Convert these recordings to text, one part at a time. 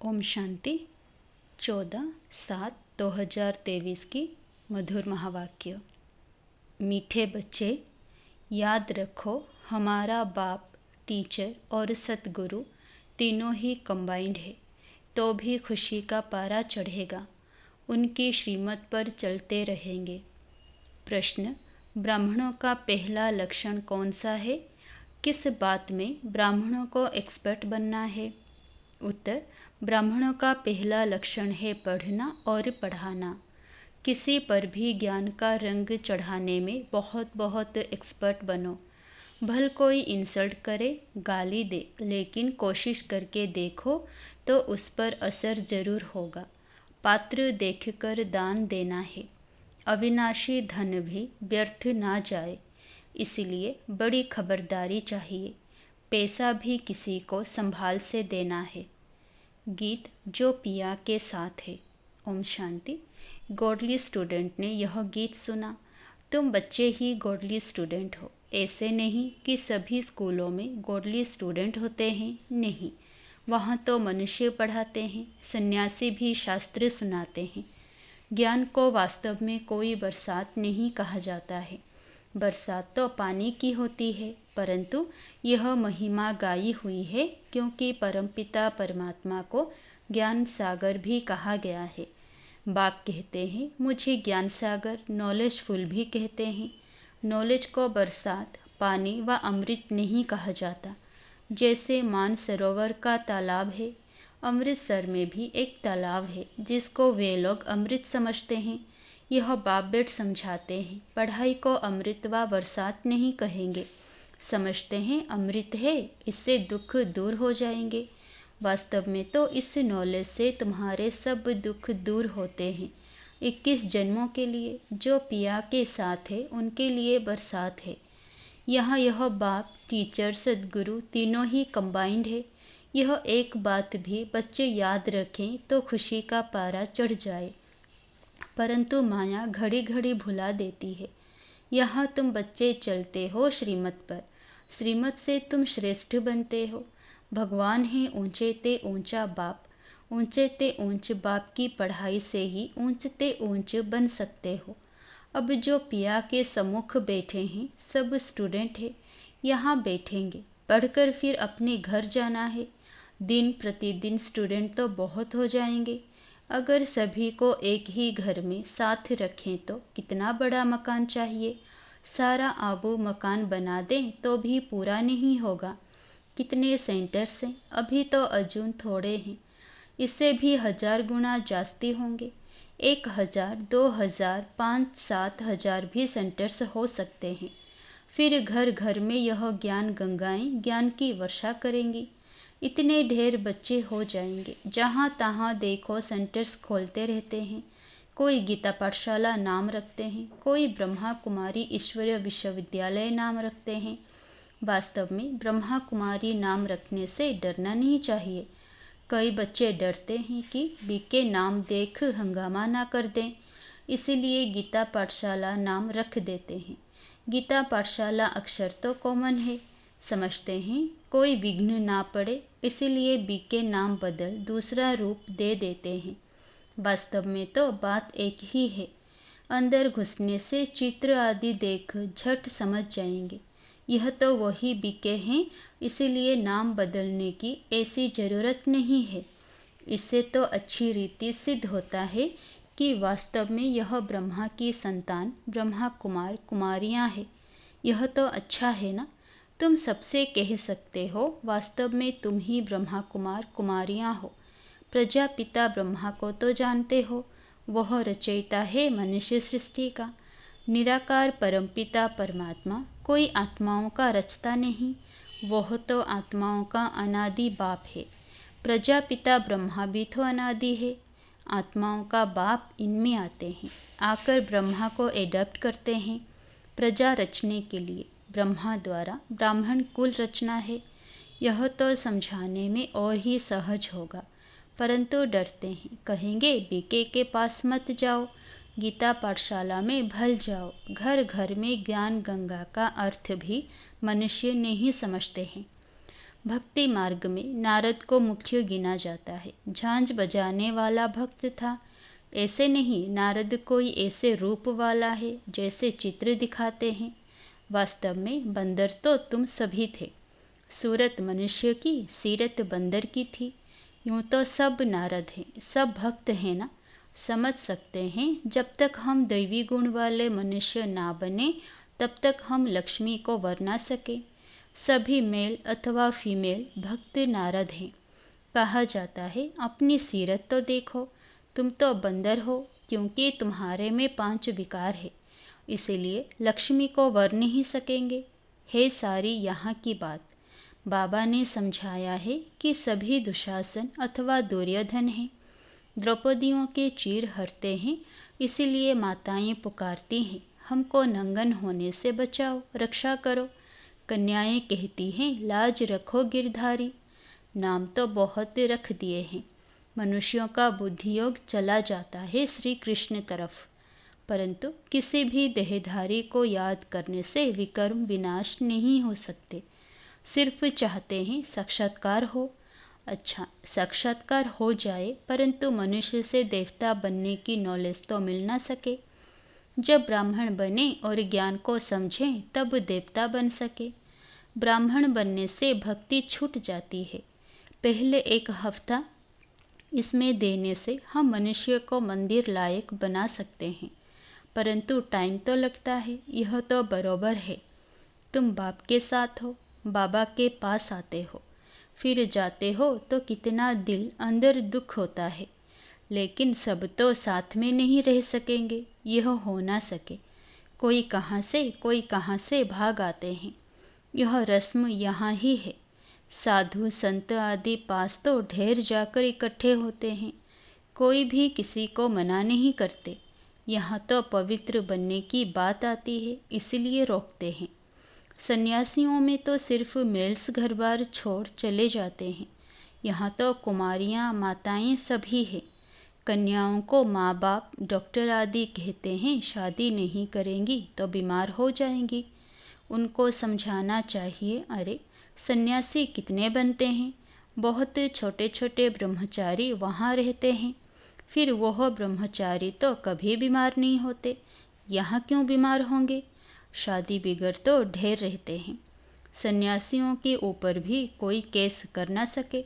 ओम शांति 14/7/2023 की मधुर महावाक्य। मीठे बच्चे, याद रखो हमारा बाप, टीचर और सतगुरु तीनों ही कंबाइंड है तो भी खुशी का पारा चढ़ेगा। उनकी श्रीमत पर चलते रहेंगे। प्रश्न: ब्राह्मणों का पहला लक्षण कौन सा है? किस बात में ब्राह्मणों को एक्सपर्ट बनना है? उत्तर: ब्राह्मणों का पहला लक्षण है पढ़ना और पढ़ाना। किसी पर भी ज्ञान का रंग चढ़ाने में बहुत बहुत एक्सपर्ट बनो। भल कोई इंसल्ट करे, गाली दे, लेकिन कोशिश करके देखो तो उस पर असर जरूर होगा। पात्र देखकर दान देना है। अविनाशी धन भी व्यर्थ ना जाए, इसलिए बड़ी खबरदारी चाहिए। पैसा भी किसी को संभाल से देना है। गीत जो पिया के साथ है। ओम शांति। गॉडली स्टूडेंट ने यह गीत सुना। तुम बच्चे ही गॉडली स्टूडेंट हो। ऐसे नहीं कि सभी स्कूलों में गॉडली स्टूडेंट होते हैं, नहीं। वहाँ तो मनुष्य पढ़ाते हैं, सन्यासी भी शास्त्र सुनाते हैं। ज्ञान को वास्तव में कोई बरसात नहीं कहा जाता है। बरसात तो पानी की होती है, परंतु यह महिमा गाई हुई है क्योंकि परमपिता परमात्मा को ज्ञान सागर भी कहा गया है। बाप कहते हैं मुझे ज्ञान सागर, नॉलेजफुल भी कहते हैं। नॉलेज को बरसात, पानी व अमृत नहीं कहा जाता। जैसे मानसरोवर का तालाब है, अमृतसर में भी एक तालाब है जिसको वे लोग अमृत समझते हैं। यह बाप बेट समझाते हैं पढ़ाई को अमृत व बरसात नहीं कहेंगे। समझते हैं अमृत है, इससे दुख दूर हो जाएंगे। वास्तव में तो इस नॉलेज से तुम्हारे सब दुख दूर होते हैं। 21 जन्मों के लिए जो पिया के साथ है उनके लिए बरसात है। यहाँ यह बाप, टीचर, सदगुरु तीनों ही कंबाइंड है। यह एक बात भी बच्चे याद रखें तो खुशी का पारा चढ़ जाए। परंतु माया घड़ी घड़ी भुला देती है। यहाँ तुम बच्चे चलते हो श्रीमत पर। श्रीमत से तुम श्रेष्ठ बनते हो। भगवान है ऊंचे ते ऊंचा बाप। ऊंचे ते ऊंच बाप की पढ़ाई से ही ऊंच ते ऊंच बन सकते हो। अब जो पिया के सम्मुख बैठे हैं सब स्टूडेंट है। यहाँ बैठेंगे, पढ़कर फिर अपने घर जाना है। दिन प्रतिदिन स्टूडेंट तो बहुत हो जाएंगे। अगर सभी को एक ही घर में साथ रखें तो कितना बड़ा मकान चाहिए। सारा आबू मकान बना दें तो भी पूरा नहीं होगा। कितने सेंटर्स हैं, अभी तो अजून थोड़े हैं। इससे भी 1000 गुना जास्ती होंगे। 1000, 2000, 5, 7,000 भी सेंटर्स हो सकते हैं। फिर घर घर में यह ज्ञान गंगाएं ज्ञान की वर्षा करेंगी। इतने ढेर बच्चे हो जाएंगे। जहाँ तहाँ देखो सेंटर्स खोलते रहते हैं। कोई गीता पाठशाला नाम रखते हैं, कोई ब्रह्मा कुमारी ईश्वरीय विश्वविद्यालय नाम रखते हैं। वास्तव में ब्रह्मा कुमारी नाम रखने से डरना नहीं चाहिए। कई बच्चे डरते हैं कि बीके नाम देख हंगामा ना कर दें, इसीलिए गीता पाठशाला नाम रख देते हैं। गीता पाठशाला अक्षर तो कॉमन है, समझते हैं कोई विघ्न ना पड़े, इसीलिए बीके नाम बदल दूसरा रूप दे देते हैं। वास्तव में तो बात एक ही है। अंदर घुसने से चित्र आदि देख झट समझ जाएंगे। यह तो वही बीके हैं, इसीलिए नाम बदलने की ऐसी ज़रूरत नहीं है। इससे तो अच्छी रीति सिद्ध होता है कि वास्तव में यह ब्रह्मा की संतान ब्रह्मा कुमार कुमारियाँ हैं। यह तो अच्छा है ना। तुम सबसे कह सकते हो वास्तव में तुम ही ब्रह्मा कुमार कुमारियाँ हो। प्रजापिता ब्रह्मा को तो जानते हो, वह रचयिता है मनुष्य सृष्टि का। निराकार परमपिता परमात्मा कोई आत्माओं का रचता नहीं, वह तो आत्माओं का अनादि बाप है। प्रजापिता ब्रह्मा भी तो अनादि है। आत्माओं का बाप इनमें आते हैं, आकर ब्रह्मा को एडॉप्ट करते हैं। प्रजा रचने के लिए ब्रह्मा द्वारा ब्राह्मण कुल रचना है। यह तो समझाने में और ही सहज होगा, परंतु डरते हैं, कहेंगे बीके के पास मत जाओ, गीता पाठशाला में भल जाओ। घर घर में ज्ञान गंगा का अर्थ भी मनुष्य नहीं समझते हैं। भक्ति मार्ग में नारद को मुख्य गिना जाता है। झांझ बजाने वाला भक्त था। ऐसे नहीं, नारद कोई ऐसे रूप वाला है जैसे चित्र दिखाते हैं। वास्तव में बंदर तो तुम सभी थे। सूरत मनुष्य की, सीरत बंदर की थी। यूं तो सब नारद हैं, सब भक्त हैं ना। समझ सकते हैं, जब तक हम दैवी गुण वाले मनुष्य ना बने तब तक हम लक्ष्मी को वर ना सके। सभी मेल अथवा फीमेल भक्त नारद हैं। कहा जाता है, अपनी सीरत तो देखो, तुम तो बंदर हो, क्योंकि तुम्हारे में 5 विकार है, इसीलिए लक्ष्मी को वर नहीं सकेंगे। है सारी यहाँ की बात। बाबा ने समझाया है कि सभी दुशासन अथवा दुर्योधन हैं। द्रौपदियों के चीर हरते हैं, इसीलिए माताएं पुकारती हैं, हमको नंगन होने से बचाओ, रक्षा करो। कन्याएं कहती हैं, लाज रखो गिरधारी। नाम तो बहुत रख दिए हैं। मनुष्यों का बुद्धियोग चला जाता है श्री कृष्ण तरफ, परंतु किसी भी देहधारी को याद करने से विकर्म विनाश नहीं हो सकते। सिर्फ चाहते हैं साक्षात्कार हो। अच्छा, साक्षात्कार हो जाए परंतु मनुष्य से देवता बनने की नॉलेज तो मिल ना सके। जब ब्राह्मण बने और ज्ञान को समझें तब देवता बन सके। ब्राह्मण बनने से भक्ति छूट जाती है। पहले 1 हफ्ता इसमें देने से हम मनुष्य को मंदिर लायक बना सकते हैं, परंतु टाइम तो लगता है। यह तो बरोबर है। तुम बाप के साथ हो, बाबा के पास आते हो, फिर जाते हो तो कितना दिल अंदर दुख होता है। लेकिन सब तो साथ में नहीं रह सकेंगे, यह हो ना सके। कोई कहाँ से भाग आते हैं। यह रस्म यहाँ ही है। साधु संत आदि पास तो ढेर जाकर इकट्ठे होते हैं। कोई भी किसी को मना नहीं करते। यहाँ तो पवित्र बनने की बात आती है, इसलिए रोकते हैं। सन्यासियों में तो सिर्फ मेल्स घर बार छोड़ चले जाते हैं। यहाँ तो कुमारियाँ माताएं सभी हैं। कन्याओं को माँ बाप डॉक्टर आदि कहते हैं, शादी नहीं करेंगी तो बीमार हो जाएंगी। उनको समझाना चाहिए, अरे सन्यासी कितने बनते हैं, बहुत छोटे छोटे ब्रह्मचारी वहाँ रहते हैं, फिर वह ब्रह्मचारी तो कभी बीमार नहीं होते, यहाँ क्यों बीमार होंगे। शादी बिगड़ तो ढेर रहते हैं। सन्यासियों के ऊपर भी कोई केस कर ना सके।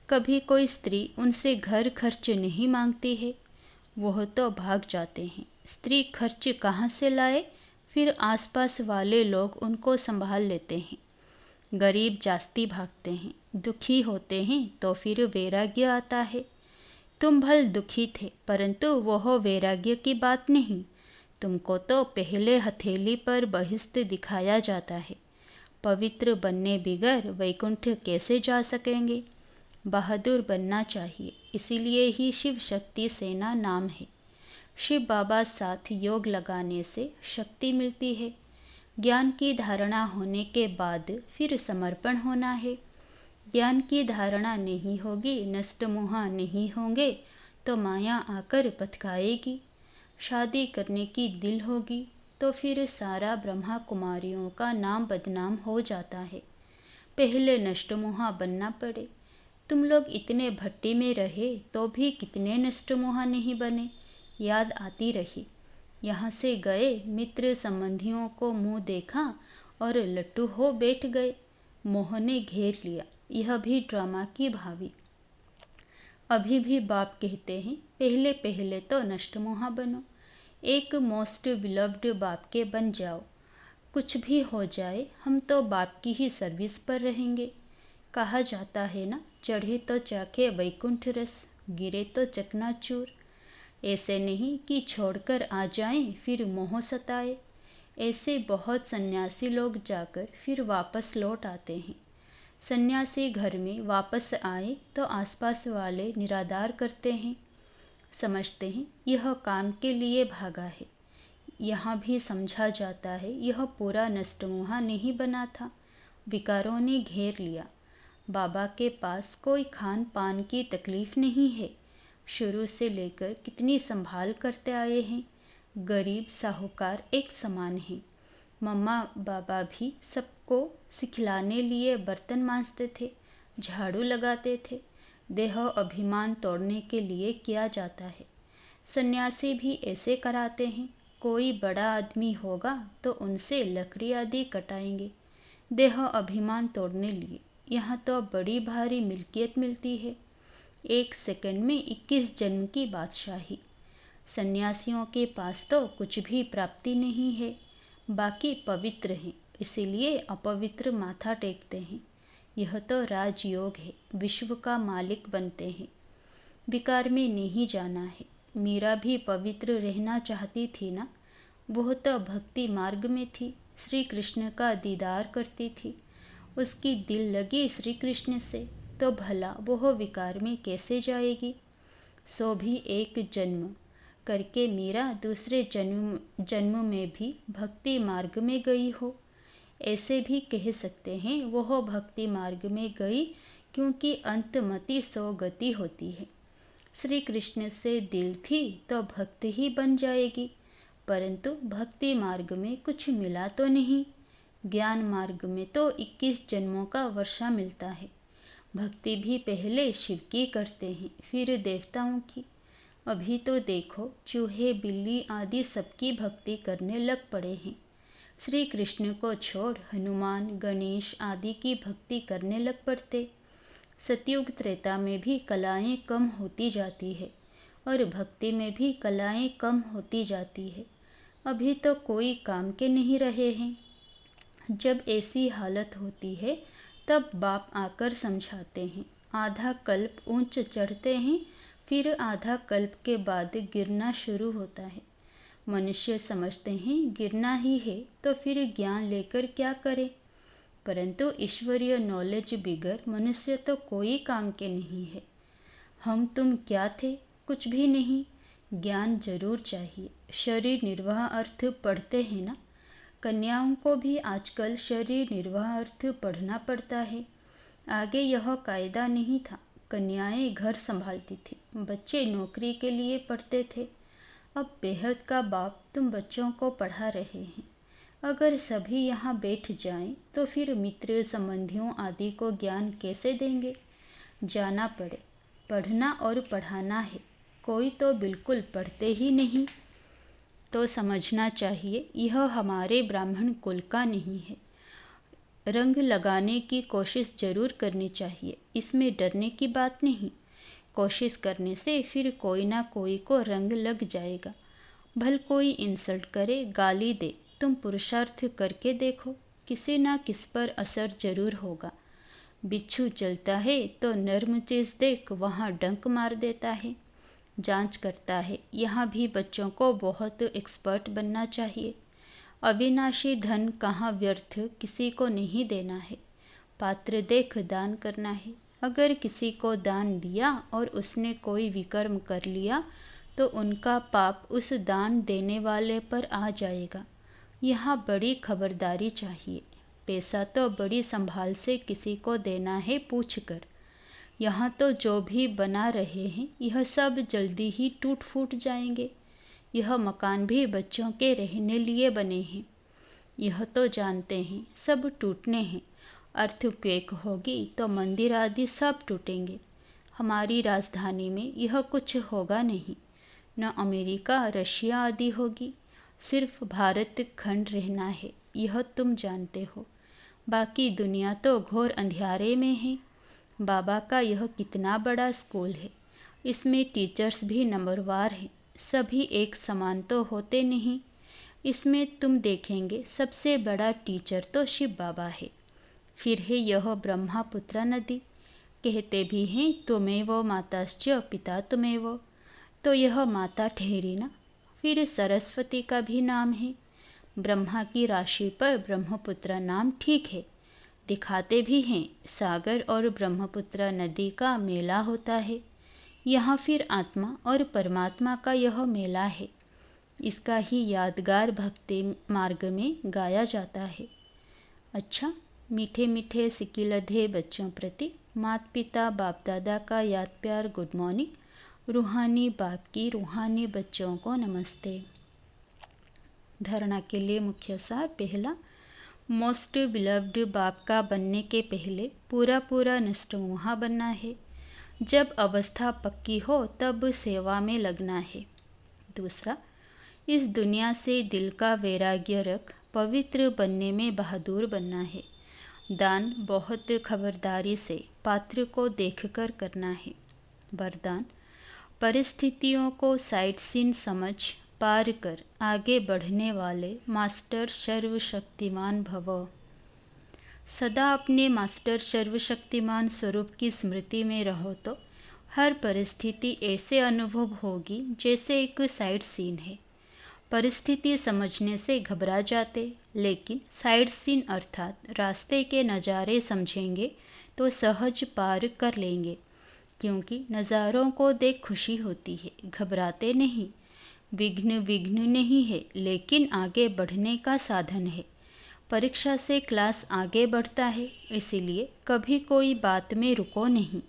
कभी कोई स्त्री उनसे घर खर्च नहीं मांगती है, वह तो भाग जाते हैं। स्त्री खर्च कहाँ से लाए, फिर आसपास वाले लोग उनको संभाल लेते हैं। गरीब जास्ती भागते हैं, दुखी होते हैं तो फिर वैराग्य आता है। तुम भल दुखी थे, परंतु वह वैराग्य की बात नहीं। तुमको तो पहले हथेली पर बहिष्ट दिखाया जाता है। पवित्र बनने बिगर वैकुंठ कैसे जा सकेंगे। बहादुर बनना चाहिए, इसीलिए ही शिव शक्ति सेना नाम है। शिव बाबा साथ योग लगाने से शक्ति मिलती है। ज्ञान की धारणा होने के बाद फिर समर्पण होना है। ज्ञान की धारणा नहीं होगी, नष्ट मोह नहीं होंगे तो माया आकर पथकाएगी। शादी करने की दिल होगी तो फिर सारा ब्रह्मा कुमारियों का नाम बदनाम हो जाता है। पहले नष्ट मोह बनना पड़े। तुम लोग इतने भट्टी में रहे तो भी कितने नष्ट मोह नहीं बने, याद आती रही। यहाँ से गए, मित्र संबंधियों को मुंह देखा और लट्टू हो बैठ गए। मोह ने घेर लिया। यह भी ड्रामा की भावी। अभी भी बाप कहते हैं, पहले पहले तो नष्ट मोह बनो, एक मोस्ट बिलव्ड बाप के बन जाओ। कुछ भी हो जाए हम तो बाप की ही सर्विस पर रहेंगे। कहा जाता है ना, चढ़े तो चाखे वैकुंठ रस, गिरे तो चकनाचूर। ऐसे नहीं कि छोड़कर आ जाएं फिर मोह सताए। ऐसे बहुत सन्यासी लोग जाकर फिर वापस लौट आते हैं। सन्यासी घर में वापस आए तो आसपास वाले निरादर करते हैं, समझते हैं यह काम के लिए भागा है। यहाँ भी समझा जाता है यह पूरा नष्टमोहा नहीं बना था, विकारों ने घेर लिया। बाबा के पास कोई खान पान की तकलीफ नहीं है। शुरू से लेकर कितनी संभाल करते आए हैं। गरीब साहूकार एक समान हैं। मम्मा बाबा भी सबको को सिखलाने लिए बर्तन मांजते थे, झाड़ू लगाते थे। देह अभिमान तोड़ने के लिए किया जाता है। सन्यासी भी ऐसे कराते हैं। कोई बड़ा आदमी होगा तो उनसे लकड़ी आदि कटाएंगे, देह अभिमान तोड़ने लिए। यहाँ तो बड़ी भारी मिल्कियत मिलती है, 1 सेकंड में 21 जन्म की बादशाही। सन्यासियों के पास तो कुछ भी प्राप्ति नहीं है, बाकी पवित्र हैं, इसीलिए अपवित्र माथा टेकते हैं। यह तो राजयोग है, विश्व का मालिक बनते हैं। विकार में नहीं जाना है। मीरा भी पवित्र रहना चाहती थी ना, वह तो भक्ति मार्ग में थी, श्री कृष्ण का दीदार करती थी। उसकी दिल लगी श्री कृष्ण से, तो भला वह विकार में कैसे जाएगी। सो भी एक जन्म करके मीरा दूसरे जन्म में भी भक्ति मार्ग में गई हो। ऐसे भी कह सकते हैं वह भक्ति मार्ग में गई, क्योंकि अंतमति सो गति होती है। श्री कृष्ण से दिल थी तो भक्त ही बन जाएगी, परंतु भक्ति मार्ग में कुछ मिला तो नहीं। ज्ञान मार्ग में तो 21 जन्मों का वर्षा मिलता है। भक्ति भी पहले शिव की करते हैं, फिर देवताओं की। अभी तो देखो, चूहे बिल्ली आदि सबकी भक्ति करने लग पड़े हैं। श्री कृष्ण को छोड़ हनुमान गणेश आदि की भक्ति करने लग पड़ते। सतयुग त्रेता में भी कलाएं कम होती जाती है और भक्ति में भी कलाएं कम होती जाती है। अभी तो कोई काम के नहीं रहे हैं। जब ऐसी हालत होती है तब बाप आकर समझाते हैं। आधा कल्प ऊंच चढ़ते हैं, फिर आधा कल्प के बाद गिरना शुरू होता है। मनुष्य समझते हैं गिरना ही है, तो फिर ज्ञान लेकर क्या करें। परंतु ईश्वरीय नॉलेज बिगर मनुष्य तो कोई काम के नहीं है। हम तुम क्या थे? कुछ भी नहीं। ज्ञान जरूर चाहिए। शरीर निर्वाह अर्थ पढ़ते हैं ना, कन्याओं को भी आजकल शरीर निर्वाह अर्थ पढ़ना पड़ता है। आगे यह कायदा नहीं था। कन्याएं घर संभालती थी, बच्चे नौकरी के लिए पढ़ते थे। अब बेहद का बाप तुम बच्चों को पढ़ा रहे हैं। अगर सभी यहाँ बैठ जाएं तो फिर मित्र संबंधियों आदि को ज्ञान कैसे देंगे। जाना पड़े, पढ़ना और पढ़ाना है। कोई तो बिल्कुल पढ़ते ही नहीं, तो समझना चाहिए यह हमारे ब्राह्मण कुल का नहीं है। रंग लगाने की कोशिश जरूर करनी चाहिए, इसमें डरने की बात नहीं। कोशिश करने से फिर कोई ना कोई को रंग लग जाएगा। भल कोई इंसल्ट करे, गाली दे, तुम पुरुषार्थ करके देखो, किसी ना किस पर असर जरूर होगा। बिच्छू चलता है तो नर्म चीज देख वहाँ डंक मार देता है, जांच करता है। यहाँ भी बच्चों को बहुत एक्सपर्ट बनना चाहिए। अविनाशी धन कहाँ व्यर्थ किसी को नहीं देना है। पात्र देख दान करना है। अगर किसी को दान दिया और उसने कोई विकर्म कर लिया तो उनका पाप उस दान देने वाले पर आ जाएगा। यहाँ बड़ी खबरदारी चाहिए। पैसा तो बड़ी संभाल से किसी को देना है पूछ कर। यहाँ तो जो भी बना रहे हैं यह सब जल्दी ही टूट फूट जाएंगे। यह मकान भी बच्चों के रहने लिए बने हैं। यह तो जानते हैं सब टूटने हैं। अर्थक्वेक होगी तो मंदिर आदि सब टूटेंगे। हमारी राजधानी में यह कुछ होगा नहीं, न अमेरिका रशिया आदि होगी। सिर्फ भारत खंड रहना है, यह तुम जानते हो। बाकी दुनिया तो घोर अंधियारे में है। बाबा का यह कितना बड़ा स्कूल है, इसमें टीचर्स भी नंबरवार हैं। सभी एक समान तो होते नहीं। इसमें तुम देखेंगे सबसे बड़ा टीचर तो शिव बाबा है। फिर है यह ब्रह्मपुत्रा नदी। कहते भी हैं त्वमेव माताश्च पिता त्वमेव, तो यह माता ठहरी ना। फिर सरस्वती का भी नाम है। ब्रह्मा की राशि पर ब्रह्मपुत्रा नाम ठीक है। दिखाते भी हैं सागर और ब्रह्मपुत्रा नदी का मेला होता है। यहाँ फिर आत्मा और परमात्मा का यह मेला है। इसका ही यादगार भक्ति मार्ग में गाया जाता है। अच्छा, मीठे मीठे सिकिलधे बच्चों प्रति माता पिता बाप दादा का याद प्यार गुड मॉर्निंग। रूहानी बाप की रूहानी बच्चों को नमस्ते। धारणा के लिए मुख्य सार। पहला, मोस्ट बिलव्ड बाप का बनने के पहले पूरा पूरा नष्टमोहा बनना है। जब अवस्था पक्की हो तब सेवा में लगना है। दूसरा, इस दुनिया से दिल का वैराग्य रख पवित्र बनने में बहादुर बनना है। दान बहुत खबरदारी से पात्र को देखकर करना है। वरदान, परिस्थितियों को साइड सीन समझ पार कर आगे बढ़ने वाले मास्टर सर्वशक्तिमान भव। सदा अपने मास्टर सर्वशक्तिमान स्वरूप की स्मृति में रहो तो हर परिस्थिति ऐसे अनुभव होगी जैसे एक साइड सीन है। परिस्थिति समझने से घबरा जाते, लेकिन साइड सीन अर्थात रास्ते के नज़ारे समझेंगे तो सहज पार कर लेंगे, क्योंकि नज़ारों को देख खुशी होती है, घबराते नहीं। विघ्न विघ्न नहीं है, लेकिन आगे बढ़ने का साधन है। परीक्षा से क्लास आगे बढ़ता है, इसीलिए कभी कोई बात में रुको नहीं।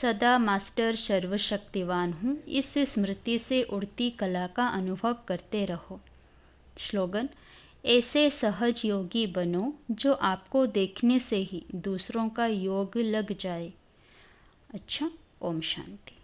सदा मास्टर सर्वशक्तिवान हूँ, इस स्मृति से उड़ती कला का अनुभव करते रहो। स्लोगन, ऐसे सहज योगी बनो जो आपको देखने से ही दूसरों का योग लग जाए। अच्छा, ओम शांति।